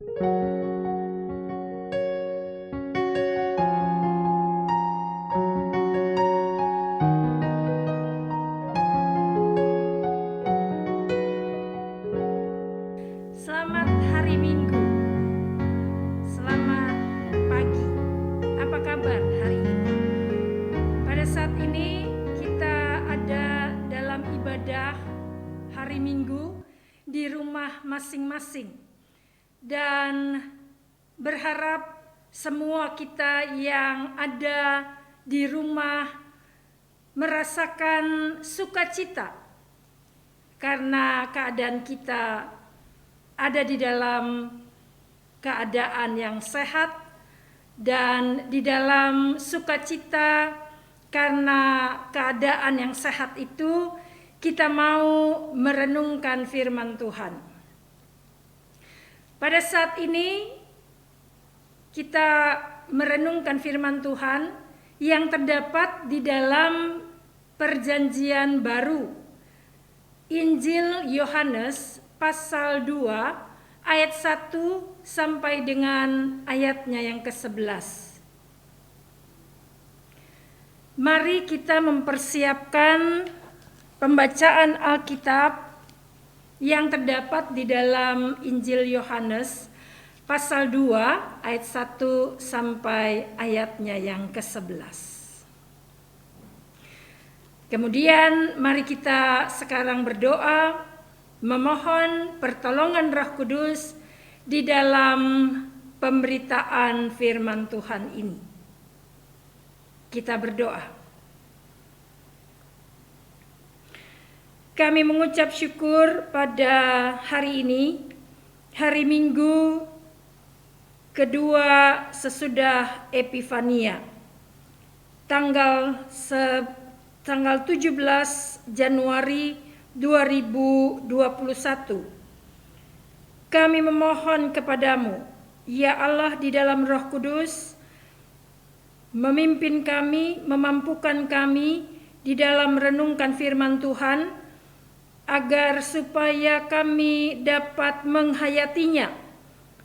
Selamat hari Minggu. Selamat pagi. Apa kabar hari ini? Pada saat ini kita ada dalam ibadah hari Minggu di rumah masing-masing. Dan berharap semua kita yang ada di rumah merasakan sukacita karena keadaan kita ada di dalam keadaan yang sehat dan di dalam sukacita karena keadaan yang sehat itu kita mau merenungkan firman Tuhan. Pada saat ini kita merenungkan firman Tuhan yang terdapat di dalam Perjanjian Baru, Injil Yohanes pasal 2 ayat 1 sampai dengan ayatnya yang ke-11. Mari kita mempersiapkan pembacaan Alkitab yang terdapat di dalam Injil Yohanes pasal 2 ayat 1 sampai ayatnya yang ke-11. Kemudian mari kita sekarang berdoa memohon pertolongan Roh Kudus di dalam pemberitaan firman Tuhan ini. Kita berdoa. Kami mengucap syukur pada hari ini, hari Minggu kedua sesudah Epifania, tanggal 17 Januari 2021. Kami memohon kepadamu, ya Allah di dalam Roh Kudus, memimpin kami, memampukan kami di dalam merenungkan firman Tuhan, agar supaya kami dapat menghayatinya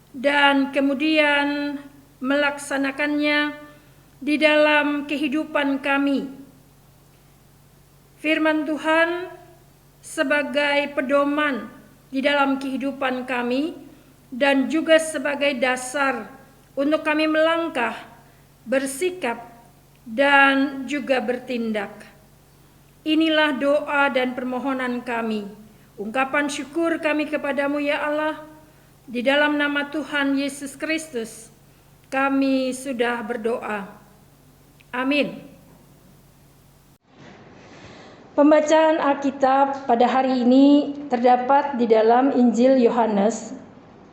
dan kemudian melaksanakannya di dalam kehidupan kami. Firman Tuhan sebagai pedoman di dalam kehidupan kami dan juga sebagai dasar untuk kami melangkah, bersikap, dan juga bertindak. Inilah doa dan permohonan kami. Ungkapan syukur kami kepadamu ya Allah. Di dalam nama Tuhan Yesus Kristus kami sudah berdoa. Amin. Pembacaan Alkitab pada hari ini terdapat di dalam Injil Yohanes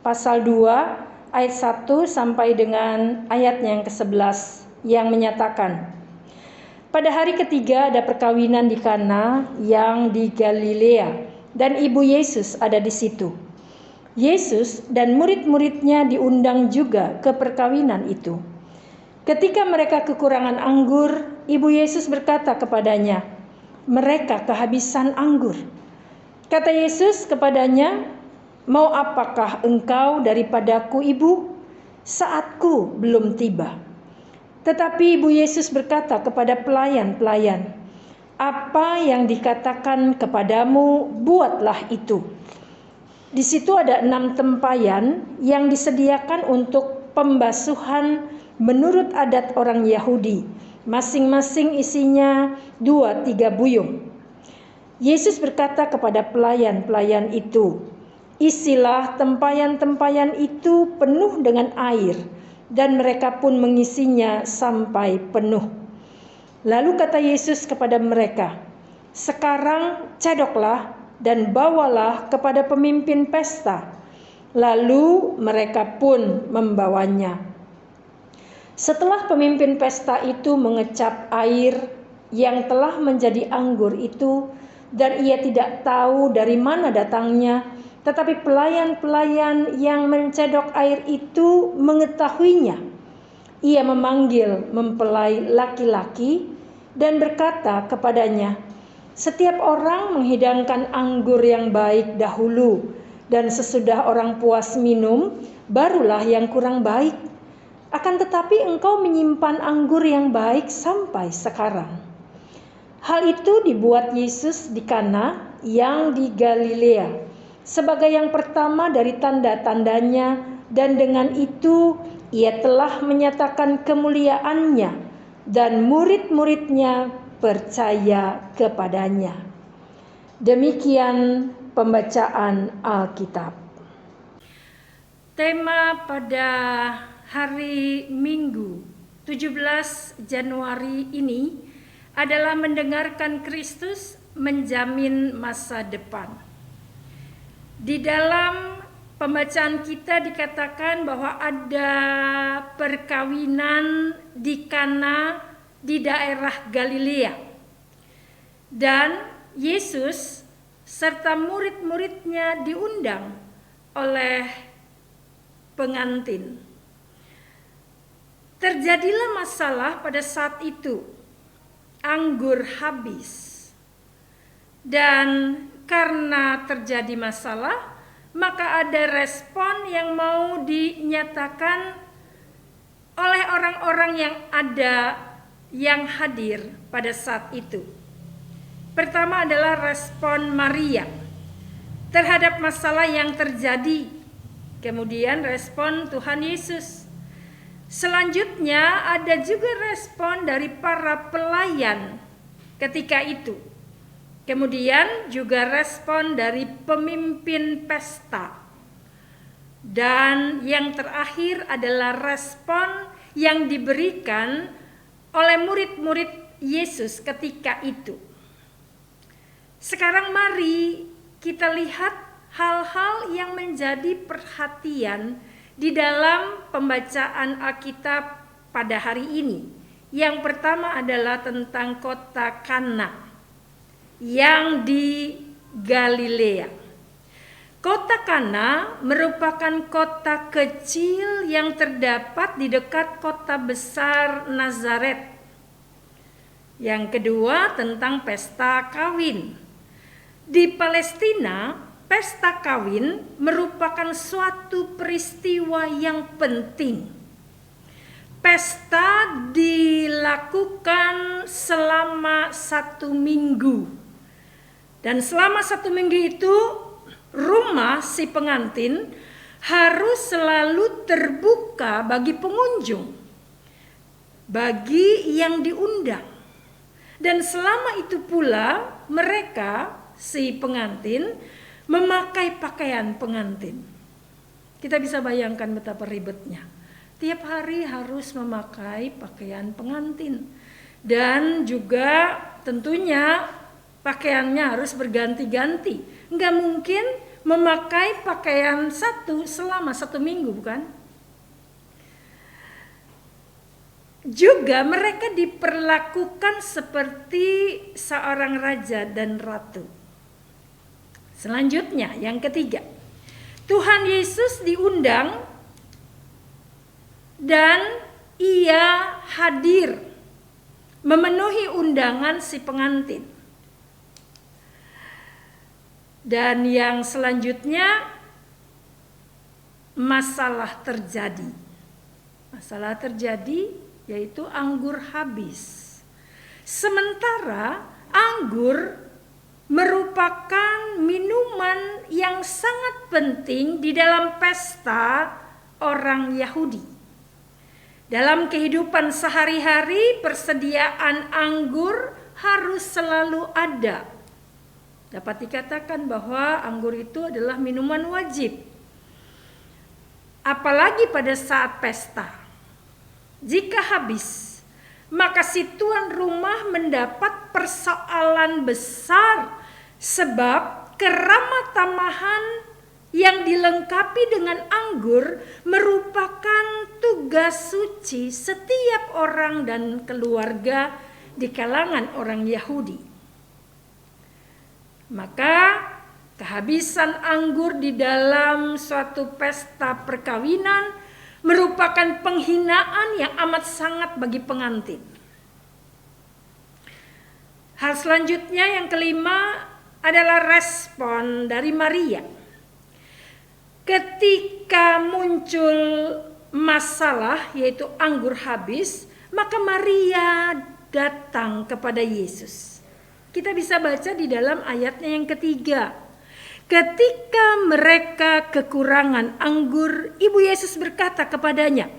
pasal 2 ayat 1 sampai dengan ayat yang ke-11 yang menyatakan, pada hari ketiga ada perkawinan di Kana yang di Galilea dan ibu Yesus ada di situ. Yesus dan murid-muridnya diundang juga ke perkawinan itu. Ketika mereka kekurangan anggur, ibu Yesus berkata kepadanya, mereka kehabisan anggur. Kata Yesus kepadanya, mau apakah engkau daripadaku ibu? Saatku belum tiba. Tetapi ibu Yesus berkata kepada pelayan-pelayan, apa yang dikatakan kepadamu, buatlah itu. Di situ ada 6 tempayan yang disediakan untuk pembasuhan menurut adat orang Yahudi. Masing-masing isinya 2-3 buyung. Yesus berkata kepada pelayan-pelayan itu, isilah tempayan-tempayan itu penuh dengan air, dan mereka pun mengisinya sampai penuh. Lalu kata Yesus kepada mereka, sekarang cedoklah dan bawalah kepada pemimpin pesta. Lalu mereka pun membawanya. Setelah pemimpin pesta itu mengecap air yang telah menjadi anggur itu, dan ia tidak tahu dari mana datangnya, tetapi pelayan-pelayan yang mencedok air itu mengetahuinya. Ia memanggil mempelai laki-laki dan berkata kepadanya, setiap orang menghidangkan anggur yang baik dahulu, dan sesudah orang puas minum, barulah yang kurang baik. Akan tetapi engkau menyimpan anggur yang baik sampai sekarang." Hal itu dibuat Yesus di Kana yang di Galilea sebagai yang pertama dari tanda-tandanya, dan dengan itu ia telah menyatakan kemuliaannya, dan murid-muridnya percaya kepadanya. Demikian pembacaan Alkitab. Tema pada hari Minggu 17 Januari ini adalah mendengarkan Kristus menjamin masa depan. Di dalam pembacaan kita dikatakan bahwa ada perkawinan di Kana di daerah Galilea, dan Yesus serta murid-muridnya diundang oleh pengantin. Terjadilah masalah pada saat itu. Anggur habis. Dan karena terjadi masalah, maka ada respon yang mau dinyatakan oleh orang-orang yang hadir pada saat itu. Pertama adalah respon Maria terhadap masalah yang terjadi. Kemudian respon Tuhan Yesus. Selanjutnya ada juga respon dari para pelayan ketika itu. Kemudian juga respon dari pemimpin pesta. Dan yang terakhir adalah respon yang diberikan oleh murid-murid Yesus ketika itu. Sekarang mari kita lihat hal-hal yang menjadi perhatian di dalam pembacaan Alkitab pada hari ini. Yang pertama adalah tentang kota Kana yang di Galilea. Kota Kana merupakan kota kecil yang terdapat di dekat kota besar Nazaret. Yang kedua tentang pesta kawin. Di Palestina, pesta kawin merupakan suatu peristiwa yang penting. Pesta dilakukan selama 1 minggu. Dan selama 1 minggu itu, rumah si pengantin harus selalu terbuka bagi pengunjung, bagi yang diundang. Dan selama itu pula mereka, si pengantin, memakai pakaian pengantin. Kita bisa bayangkan betapa ribetnya. Tiap hari harus memakai pakaian pengantin. Dan juga tentunya pakaiannya harus berganti-ganti. Enggak mungkin memakai pakaian satu selama 1 minggu, bukan? Juga mereka diperlakukan seperti seorang raja dan ratu. Selanjutnya, yang ketiga, Tuhan Yesus diundang dan ia hadir memenuhi undangan si pengantin. Dan yang selanjutnya, masalah terjadi. Masalah terjadi yaitu anggur habis. Sementara anggur merupakan minuman yang sangat penting di dalam pesta orang Yahudi. Dalam kehidupan sehari-hari, persediaan anggur harus selalu ada. Dapat dikatakan bahwa anggur itu adalah minuman wajib. Apalagi pada saat pesta. Jika habis, maka si tuan rumah mendapat persoalan besar, sebab keramah tamahan yang dilengkapi dengan anggur merupakan tugas suci setiap orang dan keluarga di kalangan orang Yahudi. Maka kehabisan anggur di dalam suatu pesta perkawinan merupakan penghinaan yang amat sangat bagi pengantin. Hal selanjutnya yang kelima adalah respon dari Maria. Ketika muncul masalah yaitu anggur habis, maka Maria datang kepada Yesus. Kita bisa baca di dalam ayatnya yang ketiga. Ketika mereka kekurangan anggur, Ibu Yesus berkata kepadanya,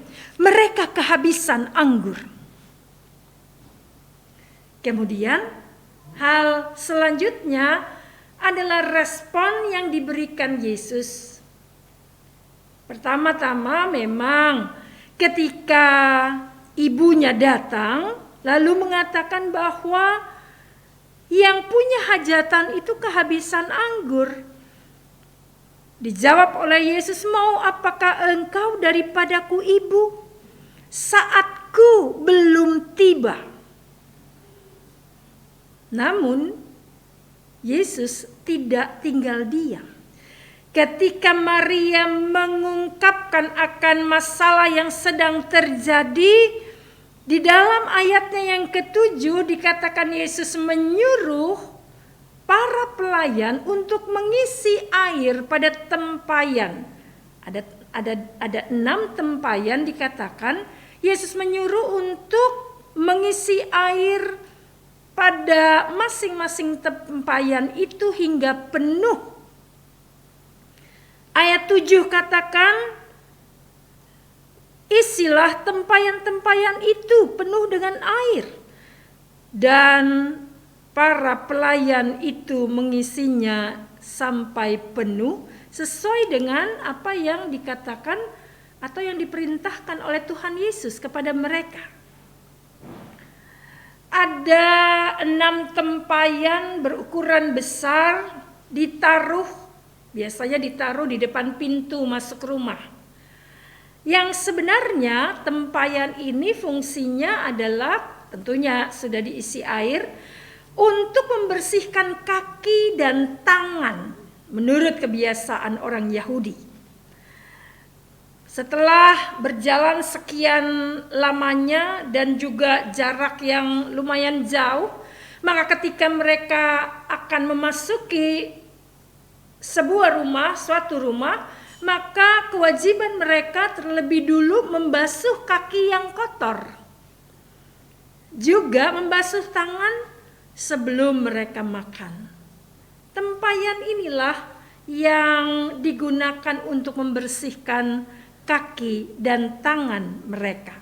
mereka kehabisan anggur. Kemudian hal selanjutnya adalah respon yang diberikan Yesus. Pertama-tama memang ketika ibunya datang lalu mengatakan bahwa yang punya hajatan itu kehabisan anggur. Dijawab oleh Yesus, mau apakah engkau daripadaku ibu? Saatku belum tiba. Namun Yesus tidak tinggal diam. Ketika Maria mengungkapkan akan masalah yang sedang terjadi, di dalam ayatnya yang ke-7 dikatakan Yesus menyuruh para pelayan untuk mengisi air pada tempayan. Ada 6 tempayan dikatakan, Yesus menyuruh untuk mengisi air pada masing-masing tempayan itu hingga penuh. Ayat 7 katakan, isilah tempayan-tempayan itu penuh dengan air. Dan para pelayan itu mengisinya sampai penuh sesuai dengan apa yang dikatakan atau yang diperintahkan oleh Tuhan Yesus kepada mereka. Ada 6 tempayan berukuran besar biasanya ditaruh di depan pintu masuk rumah. Yang sebenarnya tempayan ini fungsinya adalah tentunya sudah diisi air untuk membersihkan kaki dan tangan menurut kebiasaan orang Yahudi. Setelah berjalan sekian lamanya dan juga jarak yang lumayan jauh, maka ketika mereka akan memasuki suatu rumah, maka kewajiban mereka terlebih dulu membasuh kaki yang kotor. Juga membasuh tangan sebelum mereka makan. Tempayan inilah yang digunakan untuk membersihkan kaki dan tangan mereka.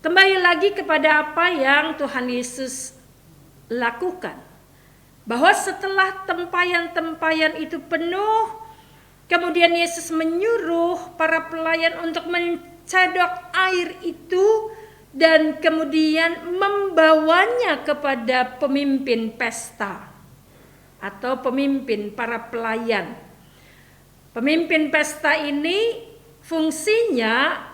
Kembali lagi kepada apa yang Tuhan Yesus lakukan. Bahwa setelah tempayan-tempayan itu penuh, kemudian Yesus menyuruh para pelayan untuk mencedok air itu dan kemudian membawanya kepada pemimpin pesta atau pemimpin para pelayan. Pemimpin pesta ini fungsinya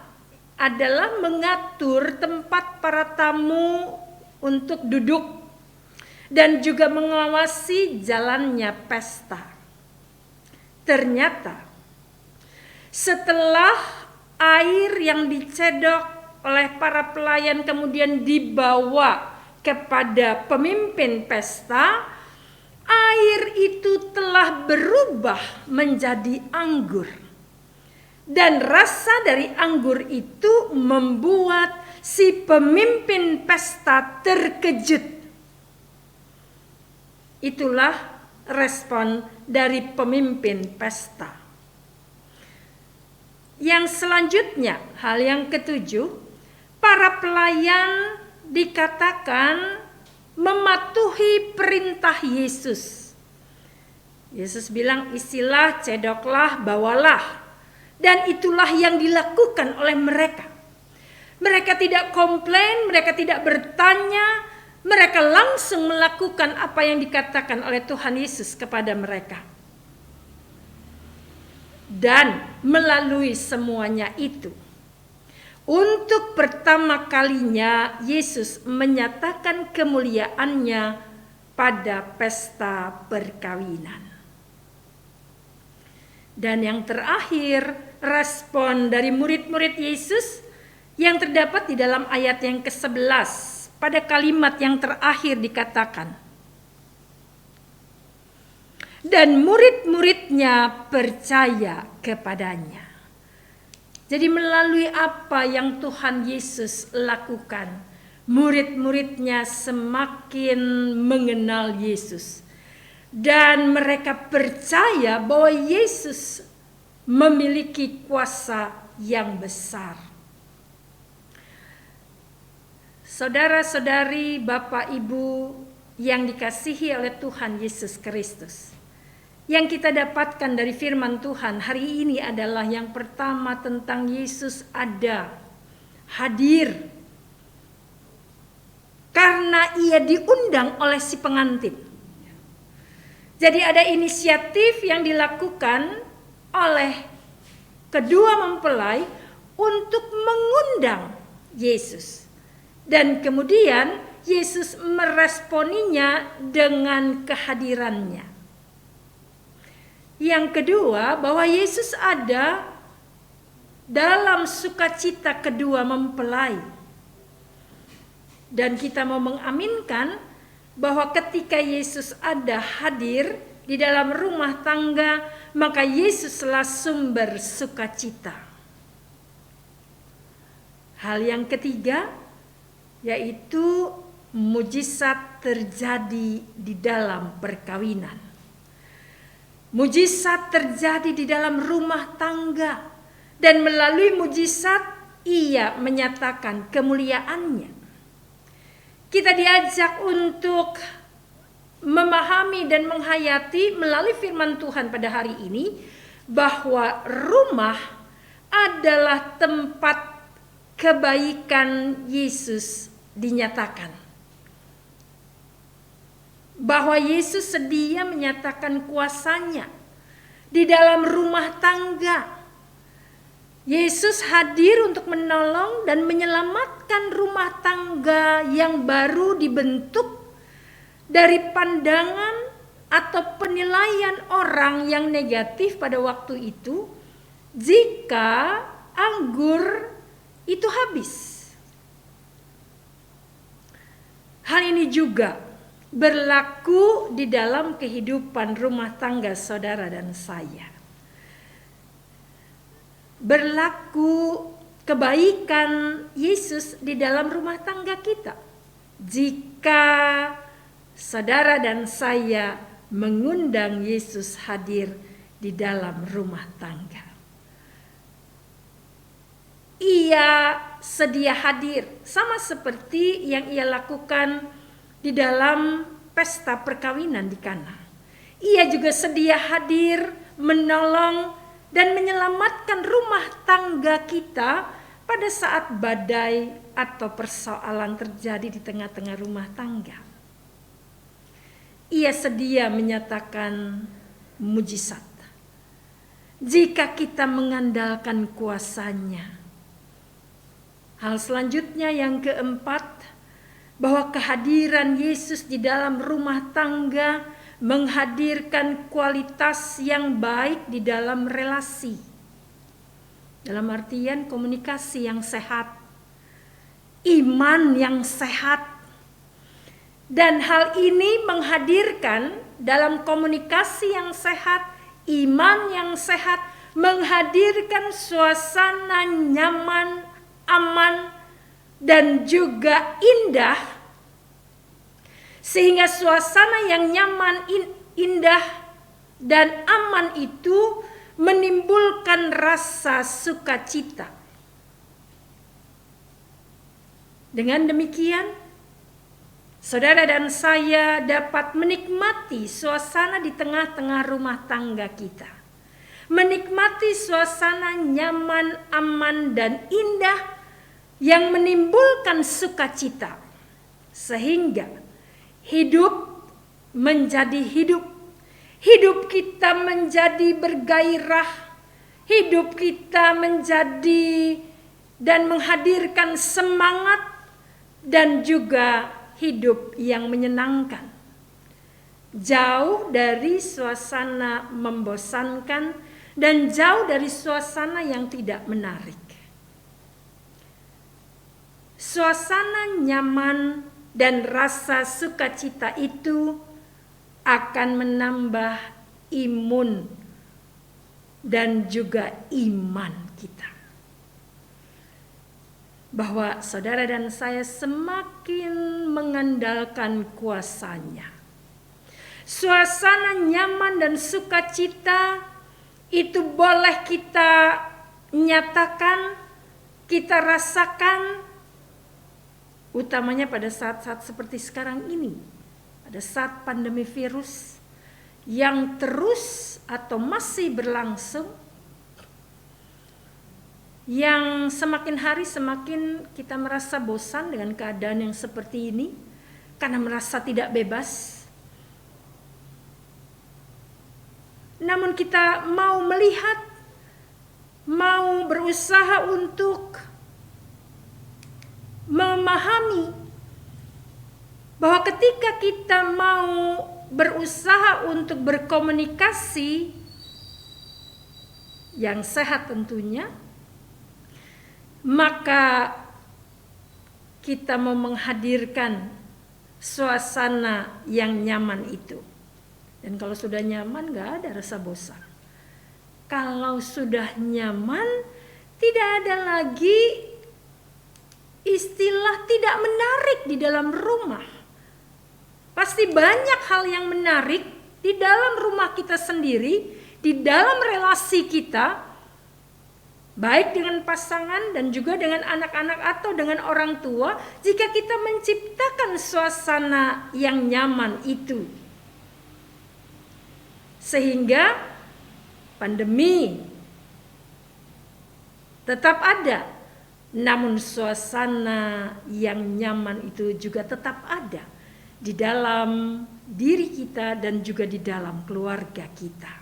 adalah mengatur tempat para tamu untuk duduk dan juga mengawasi jalannya pesta. Ternyata setelah air yang dicedok oleh para pelayan kemudian dibawa kepada pemimpin pesta, air itu telah berubah menjadi anggur. Dan rasa dari anggur itu membuat si pemimpin pesta terkejut. Itulah respon dari pemimpin pesta. Yang selanjutnya, hal yang ke-7, para pelayan dikatakan mematuhi perintah Yesus. Yesus bilang, isilah, cedoklah, bawalah. Dan itulah yang dilakukan oleh mereka. Mereka tidak komplain, mereka tidak bertanya, mereka langsung melakukan apa yang dikatakan oleh Tuhan Yesus kepada mereka. Dan melalui semuanya itu, untuk pertama kalinya Yesus menyatakan kemuliaannya pada pesta perkawinan. Dan yang terakhir, respon dari murid-murid Yesus yang terdapat di dalam ayat yang ke-11. Pada kalimat yang terakhir dikatakan, dan murid-muridnya percaya kepadanya. Jadi melalui apa yang Tuhan Yesus lakukan, murid-muridnya semakin mengenal Yesus. Dan mereka percaya bahwa Yesus memiliki kuasa yang besar. Saudara-saudari, Bapak, Ibu yang dikasihi oleh Tuhan Yesus Kristus. Yang kita dapatkan dari firman Tuhan hari ini adalah yang pertama tentang Yesus ada, hadir. Karena ia diundang oleh si pengantin. Jadi ada inisiatif yang dilakukan oleh kedua mempelai untuk mengundang Yesus. Dan kemudian Yesus meresponinya dengan kehadirannya. Yang kedua, bahwa Yesus ada dalam sukacita kedua mempelai. Dan kita mau mengaminkan bahwa ketika Yesus ada hadir di dalam rumah tangga, maka Yesuslah sumber sukacita. Hal yang ketiga, yaitu mujizat terjadi di dalam perkawinan. Mujizat terjadi di dalam rumah tangga, dan melalui mujizat ia menyatakan kemuliaannya. Kita diajak untuk memahami dan menghayati melalui firman Tuhan pada hari ini bahwa rumah adalah tempat kebaikan Yesus dinyatakan. Bahwa Yesus sedia menyatakan kuasanya di dalam rumah tangga. Yesus hadir untuk menolong dan menyelamatkan rumah tangga yang baru dibentuk dari pandangan atau penilaian orang yang negatif pada waktu itu jika anggur itu habis. Hal ini juga berlaku di dalam kehidupan rumah tangga saudara dan saya. Berlaku kebaikan Yesus di dalam rumah tangga kita. Jika saudara dan saya mengundang Yesus hadir di dalam rumah tangga. Ia sedia hadir, sama seperti yang ia lakukan di dalam pesta perkawinan di Kana. Ia juga sedia hadir, menolong dan menyelamatkan rumah tangga kita pada saat badai atau persoalan terjadi di tengah-tengah rumah tangga. Ia sedia menyatakan mujizat jika kita mengandalkan kuasanya. Hal selanjutnya yang keempat, bahwa kehadiran Yesus di dalam rumah tangga menghadirkan kualitas yang baik di dalam relasi. Dalam artian komunikasi yang sehat, iman yang sehat. Dan hal ini menghadirkan dalam komunikasi yang sehat, iman yang sehat, menghadirkan suasana nyaman, aman, dan juga indah, sehingga suasana yang nyaman, indah, dan aman itu menimbulkan rasa sukacita. Dengan demikian, saudara dan saya dapat menikmati suasana di tengah-tengah rumah tangga kita. Menikmati suasana nyaman, aman, dan indah yang menimbulkan sukacita, sehingga hidup menjadi hidup. Hidup kita menjadi bergairah, hidup kita menjadi dan menghadirkan semangat dan juga hidup yang menyenangkan. Jauh dari suasana membosankan dan jauh dari suasana yang tidak menarik. Suasana nyaman dan rasa sukacita itu akan menambah imun dan juga iman kita. Bahwa saudara dan saya semakin mengandalkan kuasa-Nya. Suasana nyaman dan sukacita itu boleh kita nyatakan, kita rasakan, utamanya pada saat-saat seperti sekarang ini, pada saat pandemi virus yang terus atau masih berlangsung, yang semakin hari semakin kita merasa bosan dengan keadaan yang seperti ini karena merasa tidak bebas. Namun kita mau melihat, mau berusaha untuk memahami bahwa ketika kita mau berusaha untuk berkomunikasi yang sehat tentunya, maka kita mau menghadirkan suasana yang nyaman itu. Dan kalau sudah nyaman gak ada rasa bosan. Kalau sudah nyaman tidak ada lagi istilah tidak menarik di dalam rumah. Pasti banyak hal yang menarik di dalam rumah kita sendiri, di dalam relasi kita, baik dengan pasangan dan juga dengan anak-anak atau dengan orang tua, jika kita menciptakan suasana yang nyaman itu. Sehingga pandemi tetap ada, namun suasana yang nyaman itu juga tetap ada di dalam diri kita dan juga di dalam keluarga kita.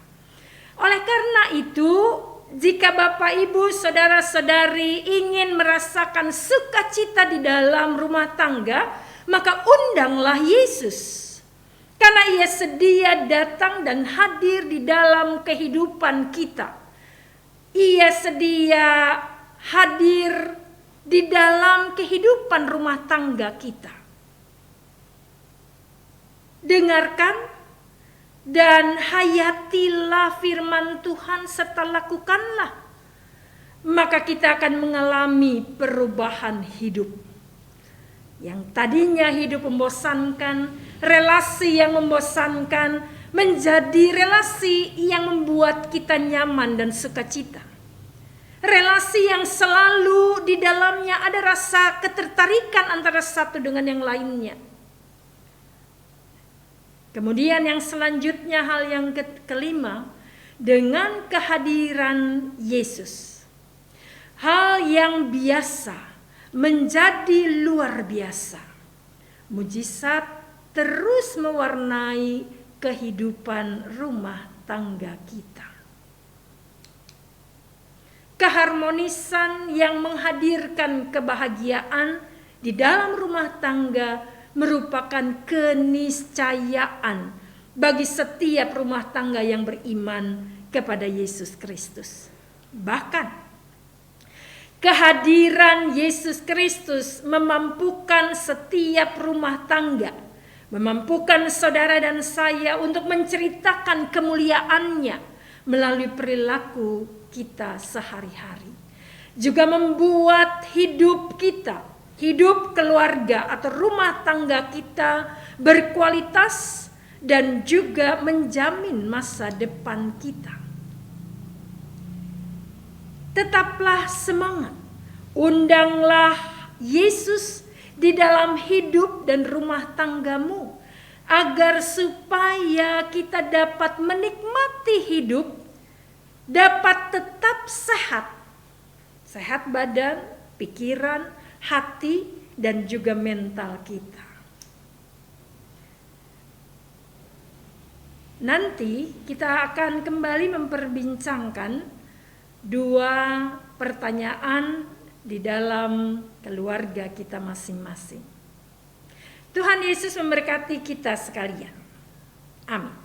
Oleh karena itu, jika Bapak, Ibu, saudara-saudari ingin merasakan sukacita di dalam rumah tangga, maka undanglah Yesus. Karena Ia sedia datang dan hadir di dalam kehidupan kita. Ia sedia hadir di dalam kehidupan rumah tangga kita. Dengarkan dan hayatilah firman Tuhan serta lakukanlah. Maka kita akan mengalami perubahan hidup. Yang tadinya hidup membosankan, relasi yang membosankan, menjadi relasi yang membuat kita nyaman dan sukacita. Relasi yang selalu di dalamnya ada rasa ketertarikan antara satu dengan yang lainnya. Kemudian yang selanjutnya, hal yang kelima, dengan kehadiran Yesus. Hal yang biasa menjadi luar biasa. Mujizat terus mewarnai kehidupan rumah tangga kita. Keharmonisan yang menghadirkan kebahagiaan di dalam rumah tangga merupakan keniscayaan bagi setiap rumah tangga yang beriman kepada Yesus Kristus. Bahkan kehadiran Yesus Kristus memampukan setiap rumah tangga, memampukan saudara dan saya untuk menceritakan kemuliaan-Nya melalui perilaku kita sehari-hari. Juga membuat hidup kita, hidup keluarga atau rumah tangga kita berkualitas dan juga menjamin masa depan kita. Tetaplah semangat, undanglah Yesus di dalam hidup dan rumah tanggamu, agar supaya kita dapat menikmati hidup, dapat tetap sehat, sehat badan, pikiran, hati, dan juga mental kita. Nanti kita akan kembali memperbincangkan dua pertanyaan di dalam keluarga kita masing-masing. Tuhan Yesus memberkati kita sekalian. Amin.